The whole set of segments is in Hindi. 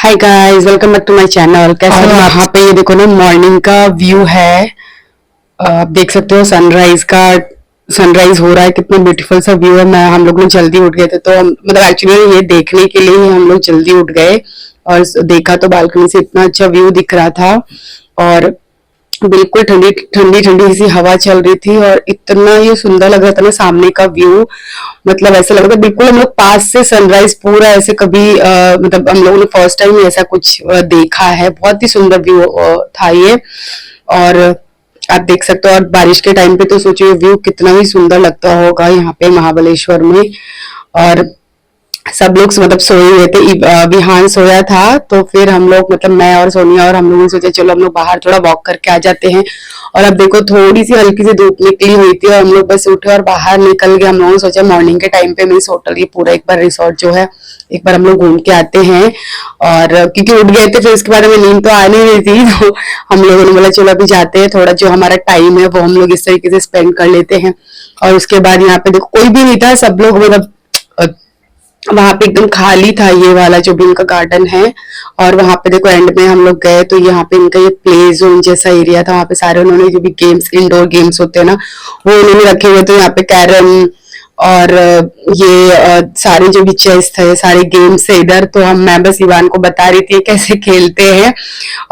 Hi guys, welcome back to my channel. कैसे हो? यहाँ पे ये देखो ना, मॉर्निंग का व्यू है। आप देख सकते हो सनराइज हो रहा है। कितना ब्यूटीफुल सा व्यू है। हम लोग ने जल्दी उठ गए थे, तो मतलब एक्चुअली ये देखने के लिए ही हम लोग जल्दी उठ गए। और देखा तो बालकनी से इतना अच्छा व्यू दिख रहा था, और बिल्कुल ठंडी ठंडी ठंडी सी हवा चल रही थी, और इतना ये सुंदर लग रहा था ना सामने का व्यू। मतलब ऐसा लग रहा था बिल्कुल हम लोग पास से सनराइज पूरा ऐसे कभी मतलब हम लोगों ने फर्स्ट टाइम ऐसा कुछ देखा है। बहुत ही सुंदर व्यू था ये। और आप देख सकते हो, और बारिश के टाइम पे तो सोचिए व्यू कितना ही सुंदर लगता होगा यहाँ पे महाबलेश्वर में। और सब लोग मतलब सोए हुए थे। विहान सोया था, तो फिर हम लोग मतलब मैं और सोनिया और हम लोगों ने सोचा चलो हम लोग बाहर थोड़ा वॉक करके आ जाते हैं। और अब देखो थोड़ी सी हल्की सी धूप निकली हुई थी, और हम लोग बस उठे और बाहर निकल गए। हम लोगों ने सोचा मॉर्निंग के टाइम पे मिस होटल ये पूरा एक बार रिसोर्ट जो है एक बार हम लोग घूम के आते हैं। और क्योंकि उठ गए थे, फिर उसके बाद हमें नींद तो आ नहीं रही थी, तो हम लोगों ने बोला चलो अभी जाते हैं, थोड़ा जो हमारा टाइम है वो हम लोग इस तरीके से स्पेंड कर लेते हैं। और उसके बाद यहाँ पे देखो कोई भी नहीं था, सब लोग मतलब वहां पे एकदम खाली था ये वाला जो भी इनका गार्डन है। और वहां पे देखो एंड में हम लोग गए तो यहाँ पे इनका ये प्ले जोन जैसा एरिया था। वहां पे सारे उन्होंने जो भी गेम्स, इंडोर गेम्स होते हैं ना, वो उन्होंने रखे हुए थे। यहाँ पे कैरम और ये सारे जो भी चेस थे, सारे गेम्स है इधर। तो मैं बस इवान को बता रही थी कैसे खेलते हैं।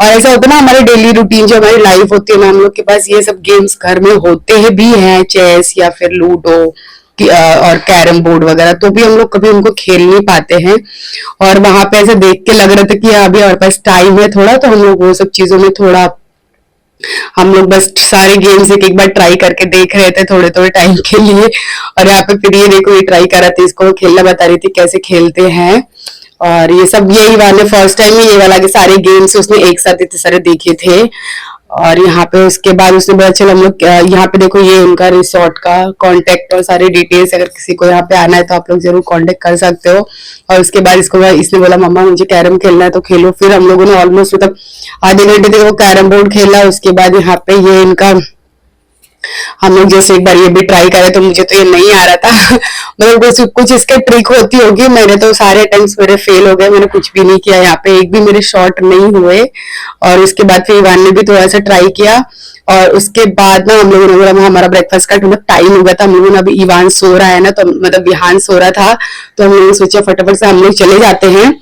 और ऐसा होता है ना, हमारे डेली रूटीन जो हमारी लाइफ होती है ना, हम लोग के पास ये सब गेम्स घर में होते हैं भी हैं, चेस या फिर लूडो और कैरम बोर्ड वगैरह, तो भी हम लोग कभी उनको खेल नहीं पाते हैं। और वहां पे ऐसे देख के लग रहा था कि अभी हमारे पास टाइम है थोड़ा, तो हम लोग वो सब चीजों में थोड़ा हम लोग बस सारे गेम्स एक एक बार ट्राई करके देख रहे थे थोड़े थोड़े टाइम के लिए। और यहाँ पे फिर ये देखो ये ट्राई कर रहा था, इसको खेलना बता रही थी कैसे खेलते हैं। और ये सब यही वाले फर्स्ट टाइम में ये वाला के सारे गेम्स उसने एक साथ इतने सारे देखे थे। और यहाँ पे उसके बाद उसने बोला चलो हम लोग यहाँ पे देखो ये उनका रिसोर्ट का कांटेक्ट और सारे डिटेल्स, अगर किसी को यहाँ पे आना है तो आप लोग जरूर कांटेक्ट कर सकते हो। और उसके बाद इसने बोला मम्मा मुझे कैरम खेलना है तो खेलो। फिर हम लोगों ने ऑलमोस्ट मतलब आधे घंटे तक वो कैरम बोर्ड खेला। उसके बाद यहाँ पे ये इनका हम लोग जैसे एक बार ये भी ट्राई करे, तो मुझे तो ये नहीं आ रहा था मतलब कुछ कुछ इसके ट्रिक होती होगी। मैंने तो सारे अटेम्प्ट्स मेरे फेल हो गए, मैंने कुछ भी नहीं किया यहाँ पे, एक भी मेरे शॉट नहीं हुए। और उसके बाद फिर इवान ने भी थोड़ा सा ट्राई किया। और उसके बाद ना हम लोगों ने हमारा ब्रेकफास्ट का मतलब टाइम हो गया था। हम लोगों ने अभी इवान सो रहा है ना, तो मतलब विहान सो रहा था, तो हम लोगों ने सोचा फटाफट से हम लोग चले जाते हैं,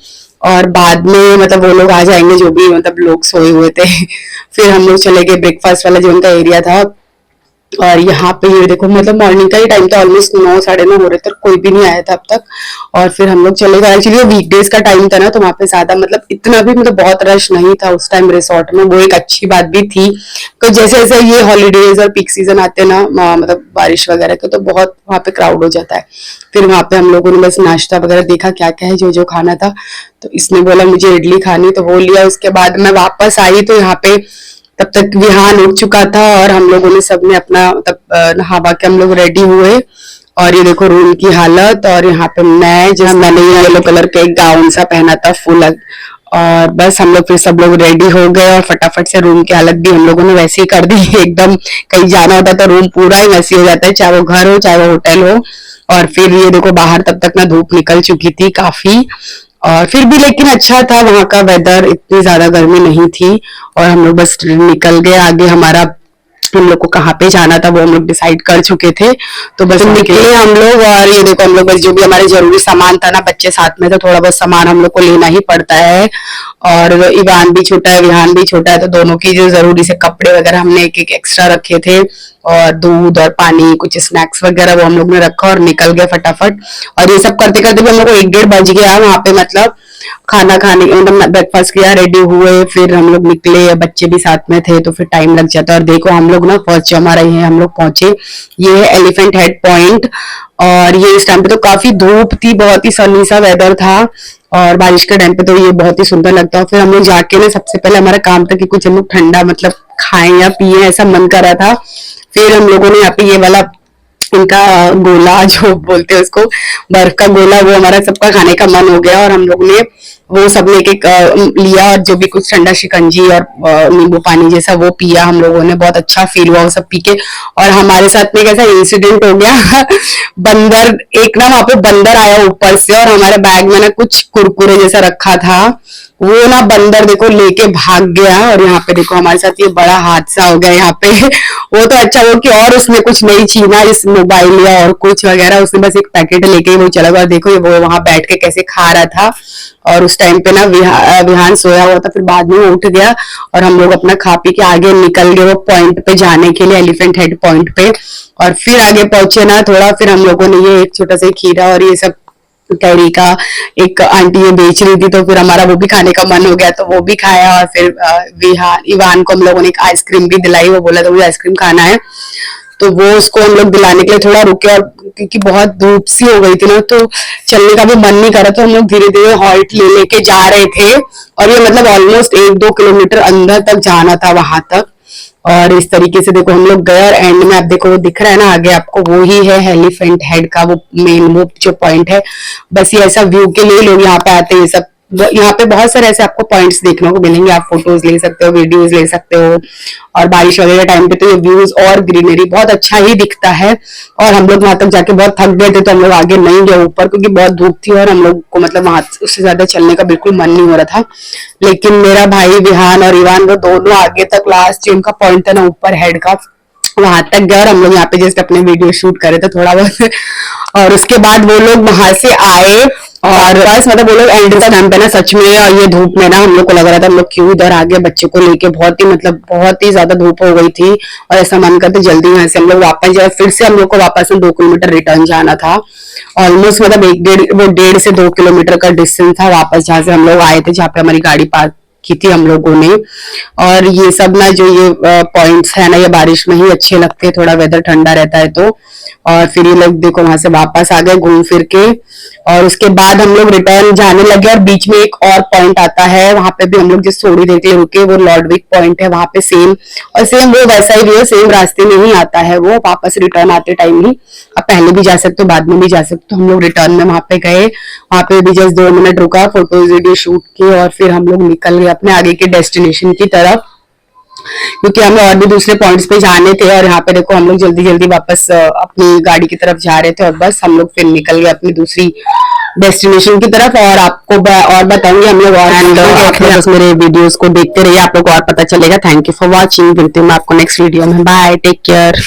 और बाद में मतलब वो लोग आ जाएंगे जो भी मतलब लोग सोए हुए थे फिर हम लोग चले गए ब्रेकफास्ट वाला जो उनका एरिया था। और यहाँ पे ये देखो मतलब मॉर्निंग का ही टाइम था, ऑलमोस्ट 9 साढ़े 9 हो रहे थे, कोई भी नहीं आया था अब तक। और फिर हम लोग चले गए। एक्चुअली वीकडेज का टाइम था ना, तो वहाँ पे ज्यादा मतलब इतना भी मतलब बहुत रश नहीं था उस टाइम रिसोर्ट में, वो एक अच्छी बात भी थी। तो जैसे जैसे ये हॉलीडेज और पीक सीजन आते हैं ना, मतलब बारिश वगैरह के, तो बहुत वहाँ पे क्राउड हो जाता है। फिर वहाँ पे हम लोगों ने बस नाश्ता वगैरह देखा क्या क्या है जो जो खाना था। तो इसने बोला मुझे इडली खानी, तो वो लिया। उसके बाद मैं वापस आई तो यहाँ पे तब तक विहान उठ चुका था, और हम लोगों ने सबने अपना मतलब नहा के हम लोग रेडी हुए। और ये देखो रूम की हालत। और यहाँ पे मैंने ये येलो कलर का एक गाउन सा पहना था फुल। और बस हम लोग फिर सब लोग रेडी हो गए, और फटाफट से रूम की हालत भी हम लोगों ने वैसे ही कर दी एकदम। कहीं जाना होता तो रूम पूरा ही वैसे हो जाता है, चाहे वो घर हो चाहे वो होटल हो। और फिर ये देखो बाहर तब तक ना धूप निकल चुकी थी काफी, और फिर भी लेकिन अच्छा था वहां का वेदर, इतनी ज्यादा गर्मी नहीं थी। और हम लोग बस निकल गए आगे। हमारा हम लोग को कहाँ पे जाना था वो हम लोग डिसाइड कर चुके थे, तो बस निकले हम लोग। और ये देखो हम लोग बस जो भी हमारे जरूरी सामान था ना, बच्चे साथ में, तो थोड़ा बहुत सामान हम लोग को लेना ही पड़ता है। और इवान भी छोटा है, विहान भी छोटा है, तो दोनों की जो जरूरी से कपड़े वगैरह हमने एक एक एक्स्ट्रा रखे थे, और दूध और पानी कुछ स्नैक्स वगैरह वो हम लोग ने रखा, और निकल गए फटाफट। और ये सब करते करते भी हम लोग को 1 डेढ़ बज गया वहां पे, मतलब खाना खाने मतलब ब्रेकफास्ट किया, रेडी हुए, फिर हम लोग निकले। बच्चे भी साथ में थे तो फिर टाइम लग जाता है। और देखो हम लोग ना फर्स्ट जो हमारा ये हम लोग पहुंचे, ये है एलिफेंट हेड पॉइंट। और ये इस टाइम पे तो काफी धूप थी, बहुत ही सनी सा वेदर था, और बारिश के टाइम पे तो ये बहुत ही सुंदर लगता है। फिर हम लोग जाके ना सबसे पहले हमारा काम था कि कुछ हम लोग ठंडा मतलब खाएं या पिए, ऐसा मन कर रहा था। फिर हम लोगों ने यहाँ पे ये वाला इनका गोला जो बोलते हैं उसको, बर्फ का गोला, वो हमारा सबका खाने का मन हो गया। और हम लोग ने वो सबने एक एक लिया, और जो भी कुछ ठंडा शिकंजी और नींबू पानी जैसा वो पिया हम लोगों ने। बहुत अच्छा फील हुआ वो सब पी के। और हमारे साथ में एक ऐसा इंसिडेंट हो गया बंदर, एक ना वहां पे बंदर आया ऊपर से, और हमारे बैग में ना कुछ कुरकुरे जैसा रखा था, वो ना बंदर देखो लेके भाग गया, और यहाँ पे देखो हमारे साथ ये बड़ा हादसा हो गया यहाँ पे। वो तो अच्छा हो कि और उसने कुछ नहीं छीना, इस मोबाइल या और कुछ वगैरह, उसने बस एक पैकेट लेके ही वो चला गया। और देखो ये वो वहां बैठ के कैसे खा रहा था, और उस टाइम पे ना विहान सोया हुआ था, फिर बाद में वो उठ गया और हम लोग अपना खा पी के आगे निकल गए वो पॉइंट पे जाने के लिए, एलिफेंट हेड पॉइंट पे। और फिर आगे पहुंचे ना थोड़ा, फिर हम लोगों ने ये एक छोटा सा खीरा और ये सब कैरी का एक आंटी ये बेच रही थी, तो फिर हमारा वो भी खाने का मन हो गया तो वो भी खाया। और फिर विहान इवान को हम लोगों ने एक आइसक्रीम भी दिलाई, वो बोला था मुझे आइसक्रीम खाना है, तो वो उसको हम लोग दिलाने के लिए थोड़ा रुके। और क्योंकि बहुत धूप सी हो गई थी ना, तो चलने का भी मन नहीं कर रहा, तो हम लोग धीरे धीरे हॉल्ट ले लेके जा रहे थे। और ये मतलब ऑलमोस्ट 1-2 किलोमीटर अंदर तक जाना था वहां तक। और इस तरीके से देखो हम लोग गए, और एंड में आप देखो वो दिख रहा है ना आगे आपको, वो ही है एलिफेंट हेड का वो मेन वो जो पॉइंट है। बस ये ऐसा व्यू के लिए लोग यहाँ पे आते हैं। ये सब यहाँ पे बहुत सारे ऐसे आपको पॉइंट्स देखने को मिलेंगे, आप फोटोज ले सकते हो, वीडियोज ले सकते हो। और बारिश वगैरह टाइम पे तो ये व्यूज और ग्रीनरी बहुत अच्छा ही दिखता है। और हम लोग वहां तक जाके बहुत थक गए थे, तो हम लोग आगे नहीं गए ऊपर, क्योंकि बहुत धूप थी और हम लोग को मतलब वहां उससे ज्यादा चलने का बिल्कुल मन नहीं हो रहा था। लेकिन मेरा भाई विहान और इवान वो दोनों आगे तक लास्ट जो उनका पॉइंट था ना ऊपर हेड का, वहां तक गए। और हम लोग यहाँ पे जस्ट अपने वीडियो शूट करे थे थोड़ा बहुत। और उसके बाद वो लोग वहां से आए, और बस मतलब वो लोग एंड का टाइम पे ना सच में ये धूप में ना हम लोग को लग रहा था हम लोग क्यों इधर आ गए बच्चे को लेके, बहुत ही मतलब बहुत ही ज्यादा धूप हो गई थी। और ऐसा मन करते जल्दी यहाँ से हम लोग वापस जाए, फिर से हम लोग को वापस में 2 किलोमीटर रिटर्न जाना था। ऑलमोस्ट मतलब 1-1.5 से 2 किलोमीटर का डिस्टेंस था वापस जहाँ से हम लोग आए थे, जहाँ पे हमारी गाड़ी पार्क की थी हम लोगों ने। और ये सब ना जो ये पॉइंट्स है ना, ये बारिश में ही अच्छे लगते हैं, थोड़ा वेदर ठंडा रहता है तो। और फिर ये लोग देखो वहां से वापस आ गए घूम फिर के। और उसके बाद हम लोग रिटर्न जाने लगे, और बीच में एक और पॉइंट आता है, वहां पे भी हम लोग जिस थोड़ी देर के लिए रुके, वो लॉर्डविक पॉइंट है। वहां पे सेम और सेम वो वैसा ही है, सेम रास्ते में ही आता है वो, वापस रिटर्न आते टाइम ही। आप पहले भी जा सकते हो, बाद में भी जा सकते हो। हम लोग रिटर्न में वहां पे गए, वहां पे भी जस्ट 2 मिनट रुका, फोटोज वीडियो शूट किए, और फिर हम लोग निकल गए अपने आगे के डेस्टिनेशन की तरफ, क्योंकि हमें और भी दूसरे पॉइंट्स पे जाने थे। और यहाँ पे देखो हम लोग जल्दी जल्दी वापस अपनी गाड़ी की तरफ जा रहे थे, और बस हम लोग फिर निकल गए अपनी दूसरी डेस्टिनेशन की तरफ। और आपको और बताऊंगी हम लोग, और आप लोग बस मेरे वीडियोस को देखते रहिए, आप लोग को और पता चलेगा। थैंक यू फॉर वॉचिंग, मिलती हूँ मैं आपको नेक्स्ट वीडियो में। Bye, take care.